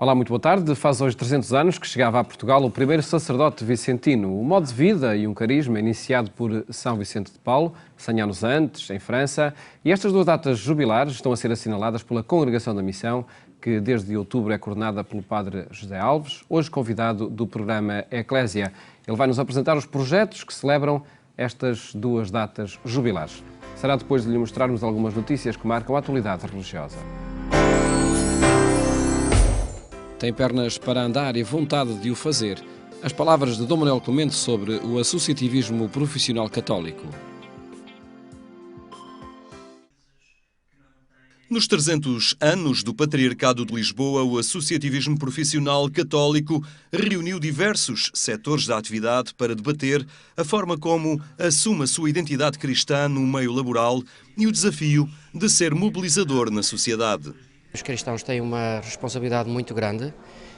Olá, muito boa tarde. Faz hoje 300 anos que chegava a Portugal o primeiro sacerdote vicentino. O modo de vida e um carisma iniciado por São Vicente de Paulo, 100 anos antes, em França. E estas duas datas jubilares estão a ser assinaladas pela Congregação da Missão, que desde outubro é coordenada pelo Padre José Alves, hoje convidado do programa Eclésia. Ele vai nos apresentar os projetos que celebram estas duas datas jubilares. Será depois de lhe mostrarmos algumas notícias que marcam a atualidade religiosa. Tem pernas para andar e vontade de o fazer. As palavras de Dom Manuel Clemente sobre o associativismo profissional católico. Nos 300 anos do Patriarcado de Lisboa, o associativismo profissional católico reuniu diversos setores da atividade para debater a forma como assume a sua identidade cristã no meio laboral e o desafio de ser mobilizador na sociedade. Os cristãos têm uma responsabilidade muito grande.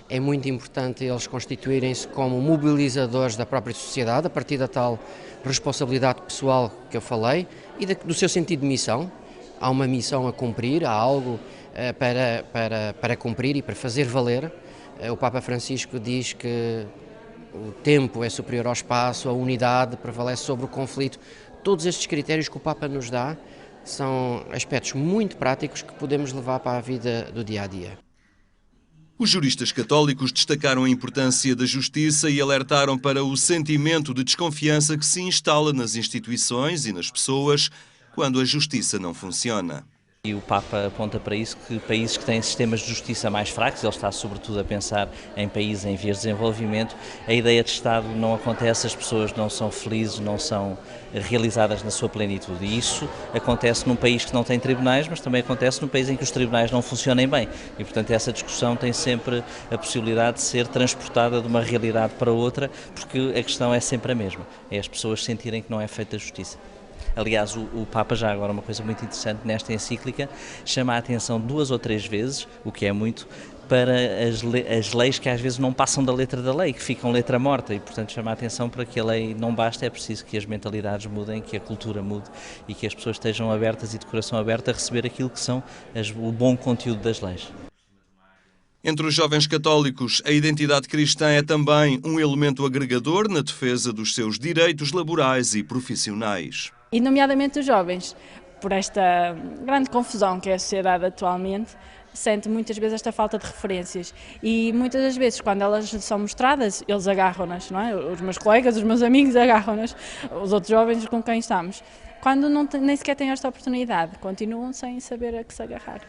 É muito importante eles constituírem-se como mobilizadores da própria sociedade, a partir da tal responsabilidade pessoal que eu falei e do seu sentido de missão. Há uma missão a cumprir, há algo para cumprir e para fazer valer. O Papa Francisco diz que o tempo é superior ao espaço, a unidade prevalece sobre o conflito. Todos estes critérios que o Papa nos dá são aspectos muito práticos que podemos levar para a vida do dia-a-dia. Os juristas católicos destacaram a importância da justiça e alertaram para o sentimento de desconfiança que se instala nas instituições e nas pessoas quando a justiça não funciona. E o Papa aponta para isso, que países que têm sistemas de justiça mais fracos, ele está sobretudo a pensar em países em vias de desenvolvimento, a ideia de Estado não acontece, as pessoas não são felizes, não são realizadas na sua plenitude. E isso acontece num país que não tem tribunais, mas também acontece num país em que os tribunais não funcionem bem. E, portanto, essa discussão tem sempre a possibilidade de ser transportada de uma realidade para outra, porque a questão é sempre a mesma, é as pessoas sentirem que não é feita justiça. Aliás, o Papa, já agora uma coisa muito interessante nesta encíclica, chama a atenção 2 ou 3 vezes, o que é muito, para as leis que às vezes não passam da letra da lei, que ficam letra morta, e portanto chama a atenção para que a lei não basta, é preciso que as mentalidades mudem, que a cultura mude e que as pessoas estejam abertas e de coração aberto a receber aquilo que são o bom conteúdo das leis. Entre os jovens católicos, a identidade cristã é também um elemento agregador na defesa dos seus direitos laborais e profissionais. E nomeadamente os jovens, por esta grande confusão que é a sociedade atualmente, sente muitas vezes esta falta de referências e muitas das vezes quando elas são mostradas, eles agarram-nas, não é? Os meus colegas, os meus amigos agarram-nas, os outros jovens com quem estamos. Quando nem sequer têm esta oportunidade, continuam sem saber a que se agarrar.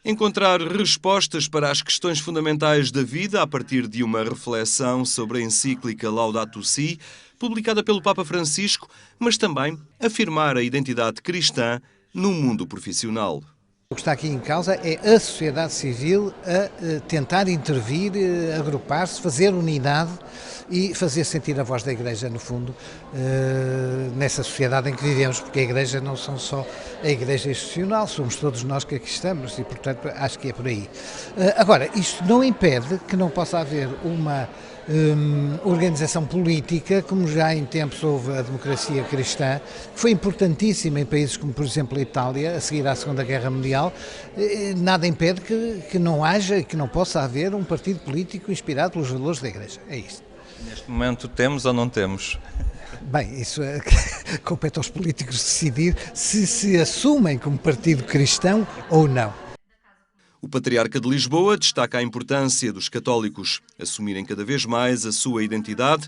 Encontrar respostas para as questões fundamentais da vida a partir de uma reflexão sobre a encíclica Laudato Si, publicada pelo Papa Francisco, mas também afirmar a identidade cristã no mundo profissional. O que está aqui em causa é a sociedade civil a tentar intervir, agrupar-se, fazer unidade e fazer sentir a voz da Igreja, no fundo, nessa sociedade em que vivemos, porque a Igreja não são só a Igreja institucional, somos todos nós que aqui estamos e, portanto, acho que é por aí. Agora, isto não impede que não possa haver uma organização política, como já em tempos houve a democracia cristã, que foi importantíssima em países como, por exemplo, a Itália, a seguir à Segunda Guerra Mundial. Nada impede que não haja, que não possa haver um partido político inspirado pelos valores da Igreja. É isto. Neste momento temos ou não temos? Bem, isso compete aos políticos decidir se assumem como partido cristão ou não. O Patriarca de Lisboa destaca a importância dos católicos assumirem cada vez mais a sua identidade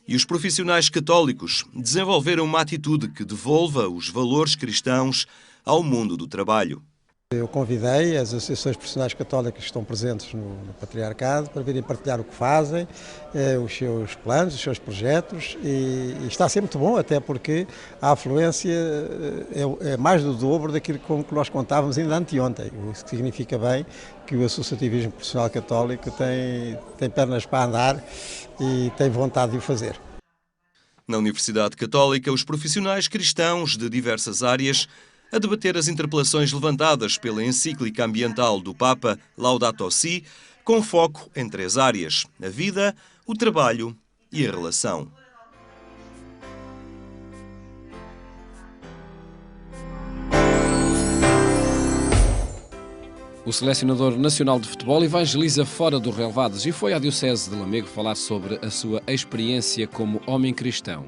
e os profissionais católicos desenvolveram uma atitude que devolva os valores cristãos ao mundo do trabalho. Eu convidei as associações profissionais católicas que estão presentes no Patriarcado para virem partilhar o que fazem, os seus planos, os seus projetos e está a ser muito bom, até porque a afluência é mais do dobro daquilo com que nós contávamos ainda anteontem, o que significa bem que o associativismo profissional católico tem pernas para andar e tem vontade de o fazer. Na Universidade Católica, os profissionais cristãos de diversas áreas a debater as interpelações levantadas pela encíclica ambiental do Papa Laudato Si, com foco em 3 áreas: a vida, o trabalho e a relação. O O selecionador nacional de futebol evangeliza fora do Relvados e foi à Diocese de Lamego falar sobre a sua experiência como homem cristão.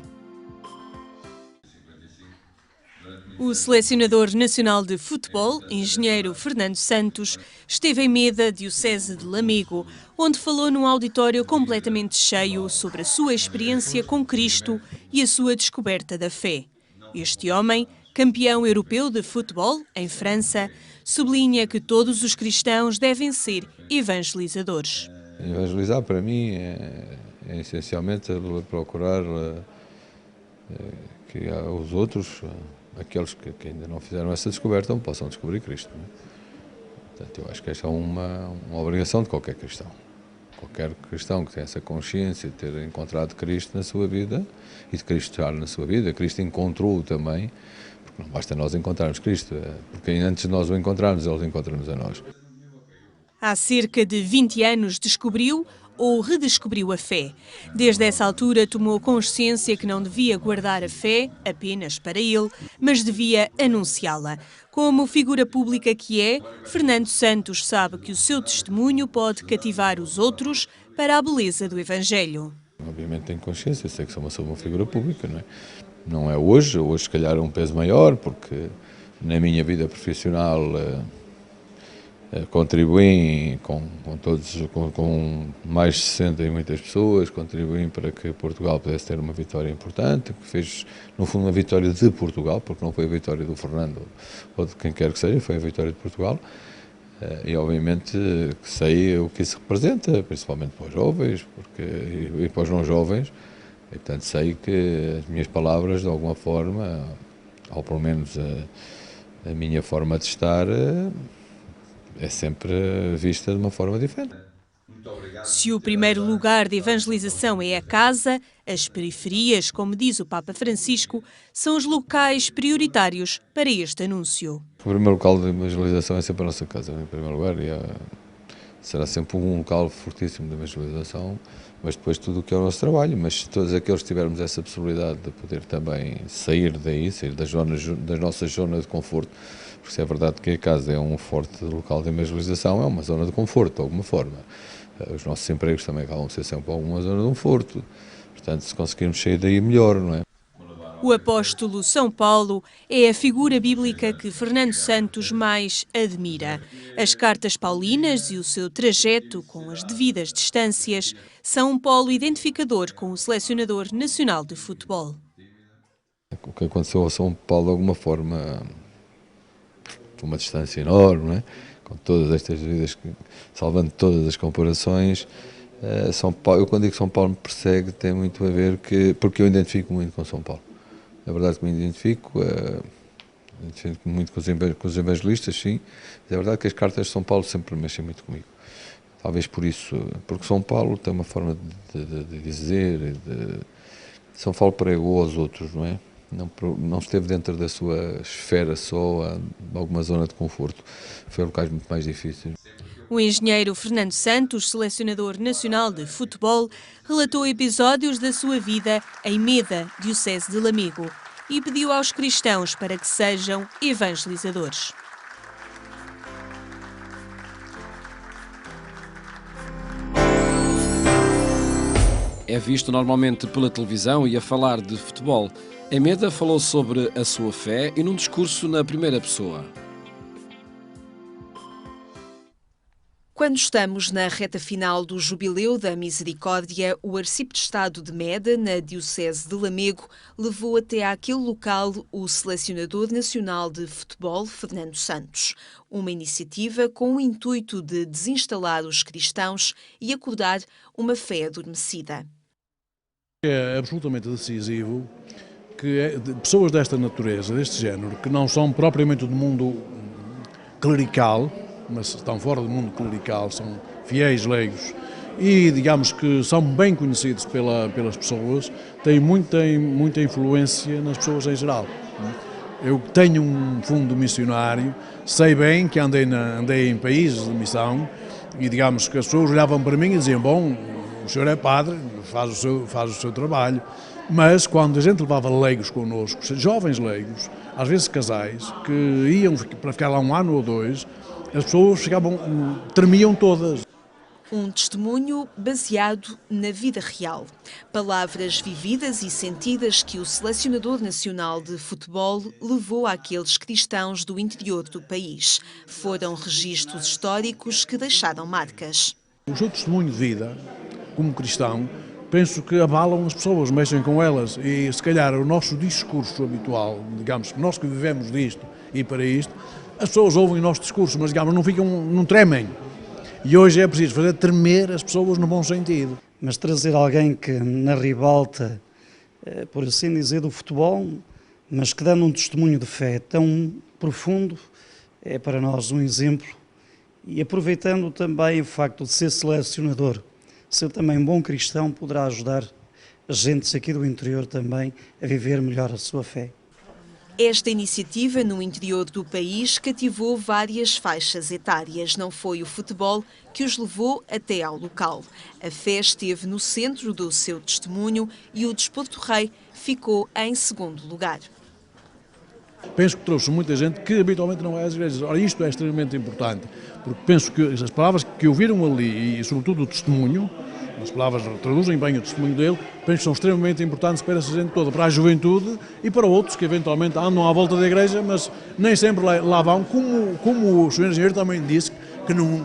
O selecionador nacional de futebol, engenheiro Fernando Santos, esteve em Meda, Diocese de Lamego, onde falou num auditório completamente cheio sobre a sua experiência com Cristo e a sua descoberta da fé. Este homem, campeão europeu de futebol em França, sublinha que todos os cristãos devem ser evangelizadores. Evangelizar para mim é essencialmente procurar que os outros, aqueles que ainda não fizeram essa descoberta, possam descobrir Cristo. Não é? Portanto, eu acho que esta é uma obrigação de qualquer cristão. Qualquer cristão que tenha essa consciência de ter encontrado Cristo na sua vida e de Cristo estar na sua vida, Cristo encontrou-o também, porque não basta nós encontrarmos Cristo, porque antes de nós o encontrarmos, Ele encontra-nos a nós. Há cerca de 20 anos descobriu ou redescobriu a fé. Desde essa altura tomou consciência que não devia guardar a fé apenas para ele, mas devia anunciá-la. Como figura pública que é, Fernando Santos sabe que o seu testemunho pode cativar os outros para a beleza do Evangelho. Obviamente tenho consciência, sei que sou uma figura pública, não é? Não é hoje se calhar é um peso maior, porque na minha vida profissional contribuem com mais de 60 e muitas pessoas, contribuem para que Portugal pudesse ter uma vitória importante, que fez, no fundo, uma vitória de Portugal, porque não foi a vitória do Fernando ou de quem quer que seja, foi a vitória de Portugal. E obviamente que sei o que isso representa, principalmente para os jovens e para os não jovens, e portanto sei que as minhas palavras, de alguma forma, ou pelo menos a minha forma de estar, é sempre vista de uma forma diferente. Se o primeiro lugar de evangelização é a casa, as periferias, como diz o Papa Francisco, são os locais prioritários para este anúncio. O primeiro local de evangelização é sempre a nossa casa, em primeiro lugar, e será sempre um local fortíssimo de evangelização, mas depois tudo o que é o nosso trabalho. Mas se todos aqueles tivermos essa possibilidade de poder também sair daí, sair das nossas zonas de conforto, porque se é verdade que a casa é um forte local de evangelização, é uma zona de conforto, de alguma forma. Os nossos empregos também acabam de ser sempre alguma zona de conforto. Portanto, se conseguirmos sair daí, melhor, não é? O apóstolo São Paulo é a figura bíblica que Fernando Santos mais admira. As cartas paulinas e o seu trajeto, com as devidas distâncias, são um polo identificador com o selecionador nacional de futebol. O que aconteceu a São Paulo, de alguma forma, uma distância enorme, não é? Com todas estas vidas, salvando todas as comparações, São Paulo, eu quando digo que São Paulo me persegue, tem muito a ver porque eu identifico muito com São Paulo. É verdade que me identifico muito com os evangelistas, sim, mas é verdade que as cartas de São Paulo sempre mexem muito comigo. Talvez por isso, porque São Paulo tem uma forma de dizer, São Paulo pregou aos outros, não é? Não esteve dentro da sua esfera só, alguma zona de conforto. Foi locais muito mais difíceis. O engenheiro Fernando Santos, selecionador nacional de futebol, relatou episódios da sua vida em Meda, Diocese de Lamego, e pediu aos cristãos para que sejam evangelizadores. É visto normalmente pela televisão e a falar de futebol. Em Meda falou sobre a sua fé e num discurso na primeira pessoa. Quando estamos na reta final do Jubileu da Misericórdia, o Arciprestado de Meda, na Diocese de Lamego, levou até àquele local o selecionador nacional de futebol, Fernando Santos. Uma iniciativa com o intuito de desinstalar os cristãos e acordar uma fé adormecida. É absolutamente decisivo que pessoas desta natureza, deste género, que não são propriamente do mundo clerical, mas estão fora do mundo clerical, são fiéis, leigos, e digamos que são bem conhecidos pelas pessoas, têm muita influência nas pessoas em geral. Eu tenho um fundo missionário, sei bem que andei em países de missão e digamos que as pessoas olhavam para mim e diziam, bom, o senhor é padre, faz o seu trabalho, Mas quando a gente levava leigos connosco, jovens leigos, às vezes casais, que iam para ficar lá 1 ano ou 2, as pessoas tremiam todas. Um testemunho baseado na vida real. Palavras vividas e sentidas que o selecionador nacional de futebol levou àqueles cristãos do interior do país. Foram registros históricos que deixaram marcas. O seu testemunho de vida, como cristão, penso que abalam as pessoas, mexem com elas e se calhar o nosso discurso habitual, digamos, nós que vivemos disto e para isto, as pessoas ouvem o nosso discurso, mas digamos, não tremem. E hoje é preciso fazer tremer as pessoas no bom sentido. Mas trazer alguém que na ribalta, por assim dizer, do futebol, mas que dando um testemunho de fé tão profundo, é para nós um exemplo. E aproveitando também o facto de ser selecionador, ser também um bom cristão, poderá ajudar as gentes aqui do interior também a viver melhor a sua fé. Esta iniciativa no interior do país cativou várias faixas etárias. Não foi o futebol que os levou até ao local. A fé esteve no centro do seu testemunho e o desporto rei ficou em segundo lugar. Penso que trouxe muita gente que habitualmente não é às igrejas. Ora, isto é extremamente importante, porque penso que as palavras que ouviram ali e sobretudo o testemunho, as palavras traduzem bem o testemunho dele, penso que são extremamente importantes para essa gente toda, para a juventude e para outros que eventualmente andam à volta da igreja, mas nem sempre lá vão, como o Sr. Engenheiro também disse,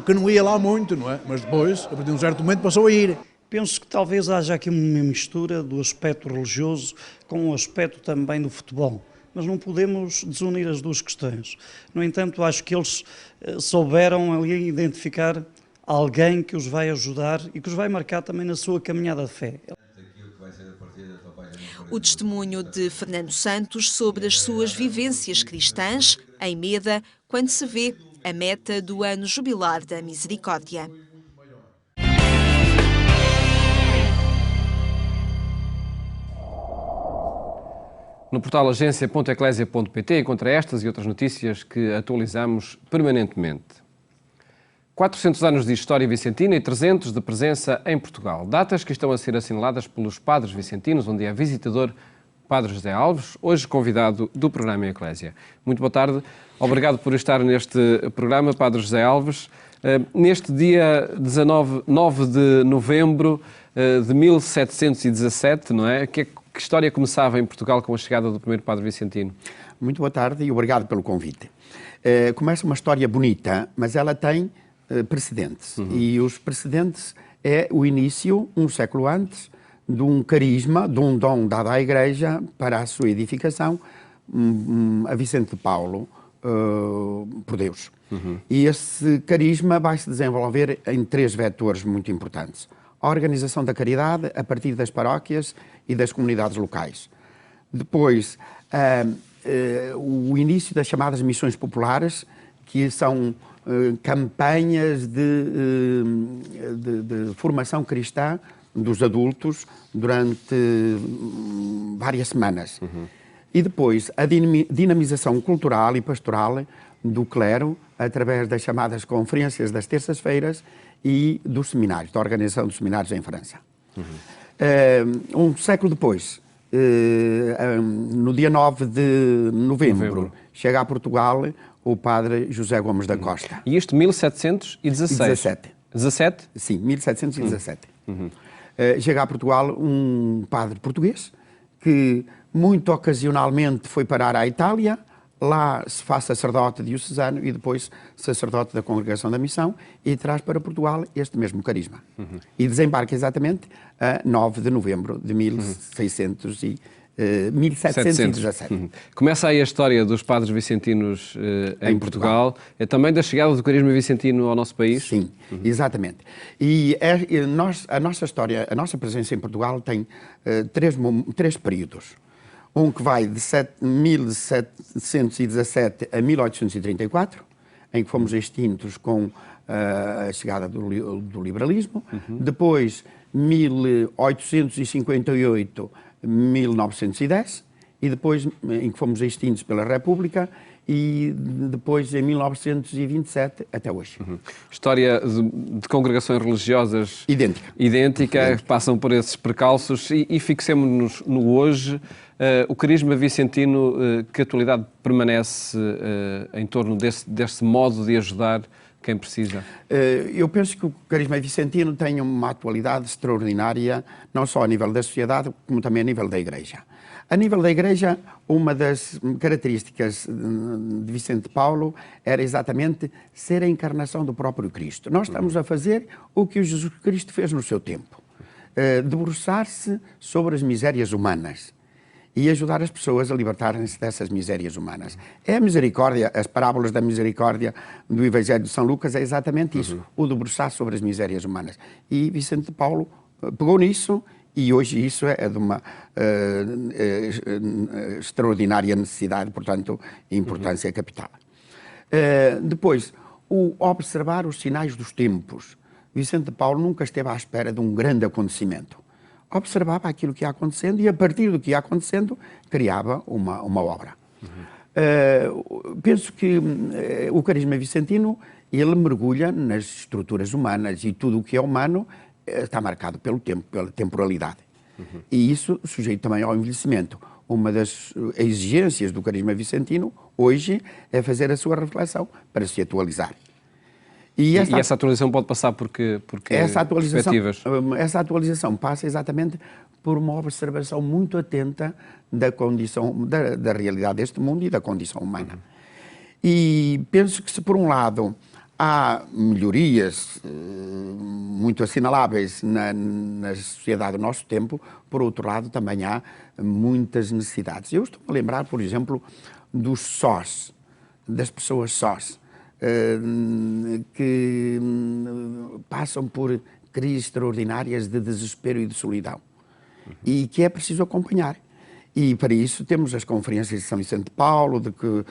que não ia lá muito, não é? Mas depois, a partir de um certo momento, passou a ir. Penso que talvez haja aqui uma mistura do aspecto religioso com o aspecto também do futebol, mas não podemos desunir as duas questões. No entanto, acho que eles souberam ali identificar alguém que os vai ajudar e que os vai marcar também na sua caminhada de fé. O testemunho de Fernando Santos sobre as suas vivências cristãs em Meda, quando se vê a meta do ano jubilar da Misericórdia. No portal agência.eclésia.pt encontra estas e outras notícias que atualizamos permanentemente. 400 anos de história vicentina e 300 de presença em Portugal. Datas que estão a ser assinaladas pelos padres vicentinos, onde é visitador Padre José Alves, hoje convidado do programa Eclésia. Muito boa tarde. Obrigado por estar neste programa, Padre José Alves. Neste dia 9 de novembro de 1717, não é? Que história começava em Portugal com a chegada do primeiro Padre vicentino? Muito boa tarde e obrigado pelo convite. Começa uma história bonita, mas ela tem precedentes. E os precedentes é o início, um século antes, de um carisma, de um dom dado à Igreja para a sua edificação, a Vicente de Paulo, por Deus. E esse carisma vai se desenvolver em 3 vetores muito importantes. A organização da caridade a partir das paróquias e das comunidades locais. Depois, o início das chamadas missões populares, que são campanhas de formação cristã dos adultos durante várias semanas. E depois a dinamização cultural e pastoral do clero através das chamadas conferências das terças-feiras e dos seminários, da organização dos seminários em França. Um século depois, no dia 9 de novembro, chega a Portugal o padre José Gomes da Costa. E isto 1717? 17? Sim, 1717. Chega a Portugal um padre português que muito ocasionalmente foi parar à Itália, lá se faz sacerdote diocesano e depois sacerdote da Congregação da Missão e traz para Portugal este mesmo carisma. E desembarca exatamente a 9 de novembro de 1717. Começa aí a história dos padres vicentinos em Portugal. É também da chegada do carisma vicentino ao nosso país? Sim, exatamente. E a nossa história, a nossa presença em Portugal tem 3 períodos. Um que vai de 1717 a 1834, em que fomos extintos com a chegada do liberalismo. Depois, 1858, 1910, e depois em que fomos extintos pela República, e depois em 1927 até hoje. História de congregações religiosas idêntica, passam por esses percalços e fixemos-nos no hoje. O carisma vicentino, que atualidade permanece em torno desse modo de ajudar quem precisa? Eu penso que o carisma vicentino tem uma atualidade extraordinária, não só a nível da sociedade, como também a nível da Igreja. A nível da Igreja, uma das características de Vicente Paulo era exatamente ser a encarnação do próprio Cristo. Nós estamos a fazer o que o Jesus Cristo fez no seu tempo, debruçar-se sobre as misérias humanas e ajudar as pessoas a libertarem-se dessas misérias humanas. É a misericórdia, as parábolas da misericórdia do Evangelho de São Lucas é exatamente isso, o debruçar sobre as misérias humanas. E Vicente Paulo pegou nisso, e hoje isso é de uma extraordinária necessidade, portanto, importância capital. Depois, o observar os sinais dos tempos. Vicente Paulo nunca esteve à espera de um grande acontecimento. Observava aquilo que ia acontecendo e, a partir do que ia acontecendo, criava uma obra. Penso que o carisma vicentino, ele mergulha nas estruturas humanas, e tudo o que é humano está marcado pelo tempo, pela temporalidade. E isso sujeito também ao envelhecimento. Uma das exigências do carisma vicentino, hoje, é fazer a sua reflexão para se atualizar. E essa atualização pode passar por perspectivas? Essa atualização passa exatamente por uma observação muito atenta da condição, da realidade deste mundo e da condição humana. E penso que, se por um lado há melhorias muito assinaláveis na sociedade do nosso tempo, por outro lado também há muitas necessidades. Eu estou a lembrar, por exemplo, dos sós, das pessoas sós, que passam por crises extraordinárias de desespero e de solidão, e que é preciso acompanhar. E para isso temos as conferências de São Vicente de Paulo, de que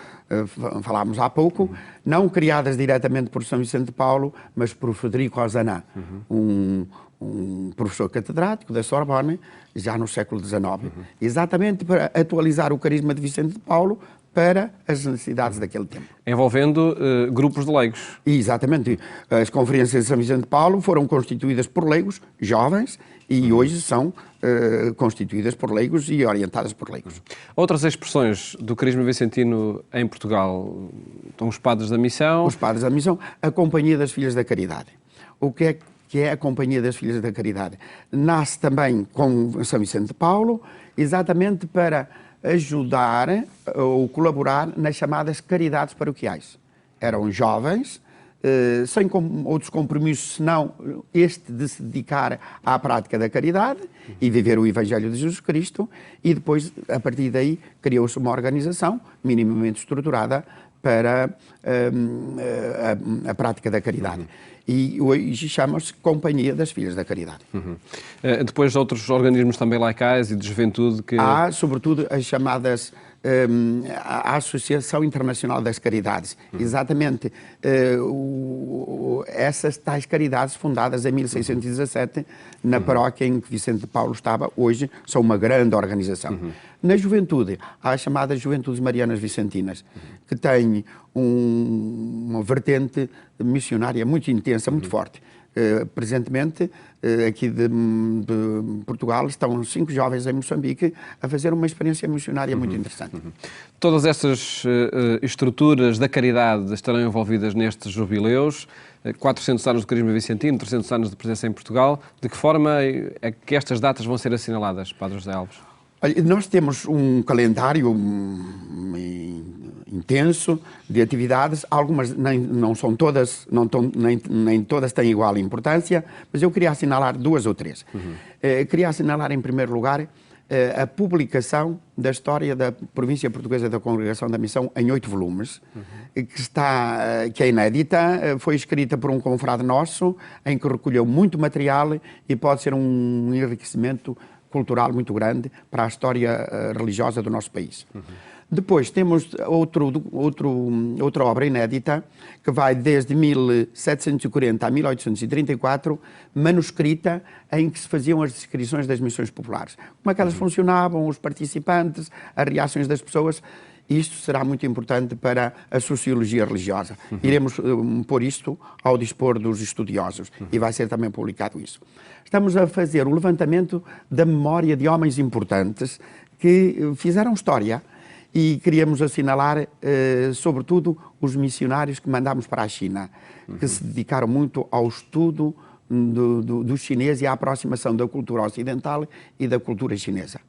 falámos há pouco, não criadas diretamente por São Vicente de Paulo, mas por Frederico Ozanam, um professor catedrático da Sorbonne, já no século XIX, exatamente para atualizar o carisma de Vicente de Paulo para as necessidades daquele tempo. Envolvendo grupos de leigos. Exatamente. As conferências de São Vicente de Paulo foram constituídas por leigos jovens e hoje são constituídas por leigos e orientadas por leigos. Outras expressões do carisma vicentino em Portugal estão os Padres da Missão. Os Padres da Missão, a Companhia das Filhas da Caridade. O que é a Companhia das Filhas da Caridade? Nasce também com São Vicente de Paulo, exatamente para ajudar ou colaborar nas chamadas caridades paroquiais. Eram jovens, sem outros compromissos, senão este de se dedicar à prática da caridade e viver o Evangelho de Jesus Cristo, e depois, a partir daí, criou-se uma organização minimamente estruturada para a prática da caridade. E hoje chama-se Companhia das Filhas da Caridade. Depois outros organismos também laicais e de juventude que... Há, sobretudo, as chamadas... a Associação Internacional das Caridades. Exatamente essas tais caridades fundadas em 1617 na paróquia em que Vicente de Paulo estava, hoje são uma grande organização. Na juventude, há as chamadas Juventudes Marianas Vicentinas, que têm uma vertente missionária muito intensa, muito forte. Presentemente, aqui de Portugal, estão 5 jovens em Moçambique a fazer uma experiência missionária muito interessante. Todas estas estruturas da caridade estarão envolvidas nestes jubileus, 400 anos do carisma vicentino, 300 anos de presença em Portugal. De que forma é que estas datas vão ser assinaladas, Padre José Alves? Olha, nós temos um calendário intenso de atividades, algumas não são todas, nem todas têm igual importância, mas eu queria assinalar 2 ou 3. Queria assinalar, em primeiro lugar, a publicação da história da província portuguesa da Congregação da Missão em 8 volumes, que é inédita, foi escrita por um confrade nosso, em que recolheu muito material e pode ser um enriquecimento cultural muito grande para a história religiosa do nosso país. Depois temos outra obra inédita, que vai desde 1740 a 1834, manuscrita, em que se faziam as descrições das missões populares. Como é que elas funcionavam, os participantes, as reações das pessoas. Isto será muito importante para a sociologia religiosa. Iremos pôr isto ao dispor dos estudiosos e vai ser também publicado isso. Estamos a fazer o levantamento da memória de homens importantes que fizeram história e queríamos assinalar, sobretudo, os missionários que mandámos para a China, que se dedicaram muito ao estudo do chinês e à aproximação da cultura ocidental e da cultura chinesa.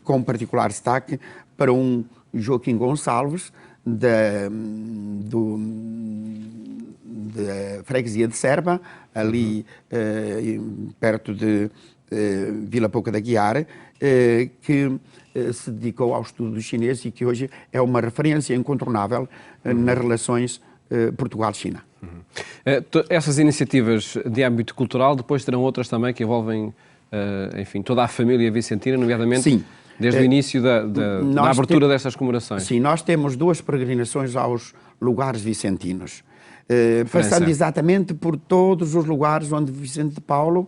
Com particular destaque para um Joaquim Gonçalves, da freguesia de Serba, ali perto de Vila Pouca da Guiar, que se dedicou ao estudo do chinês e que hoje é uma referência incontornável nas relações Portugal-China. Essas iniciativas de âmbito cultural depois terão outras também que envolvem, enfim, toda a família vicentina, nomeadamente Sim. desde o início da abertura destas comemorações. Sim, nós temos 2 peregrinações aos lugares vicentinos. Passando exatamente por todos os lugares onde Vicente de Paulo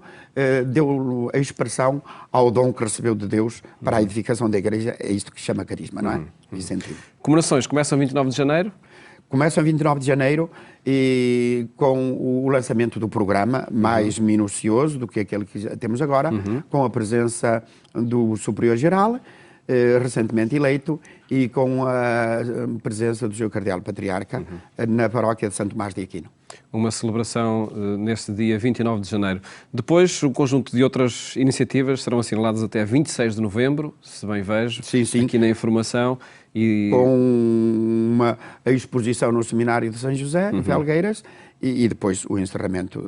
deu a expressão ao dom que recebeu de Deus para a edificação da igreja. É isto que se chama carisma, não é? Vicentino. Comemorações começam 29 de janeiro? Começam 29 de janeiro e com o lançamento do programa, mais minucioso do que aquele que temos agora, com a presença do Superior-Geral, recentemente eleito, e com a presença do Sr. Cardeal Patriarca na paróquia de Santo Tomás de Aquino. Uma celebração neste dia 29 de janeiro. Depois, um conjunto de outras iniciativas serão assinaladas até 26 de novembro, se bem vejo, aqui na informação. Com a exposição no Seminário de São José, em Felgueiras, e depois o encerramento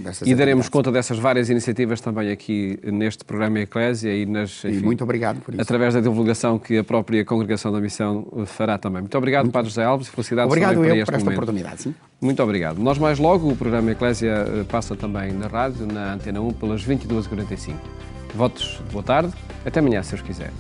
dessas E daremos conta dessas várias iniciativas também aqui neste programa Eclésia e enfim, muito obrigado por isso. Através da divulgação que a própria Congregação da Missão fará também. Muito obrigado, Padre José Alves, e felicidades obrigado também eu para por esta momento. oportunidade. Sim. Muito obrigado. Nós mais logo, o programa Eclésia passa também na rádio, na Antena 1, pelas 22h45. Votos de boa tarde. Até amanhã, se Deus quiser.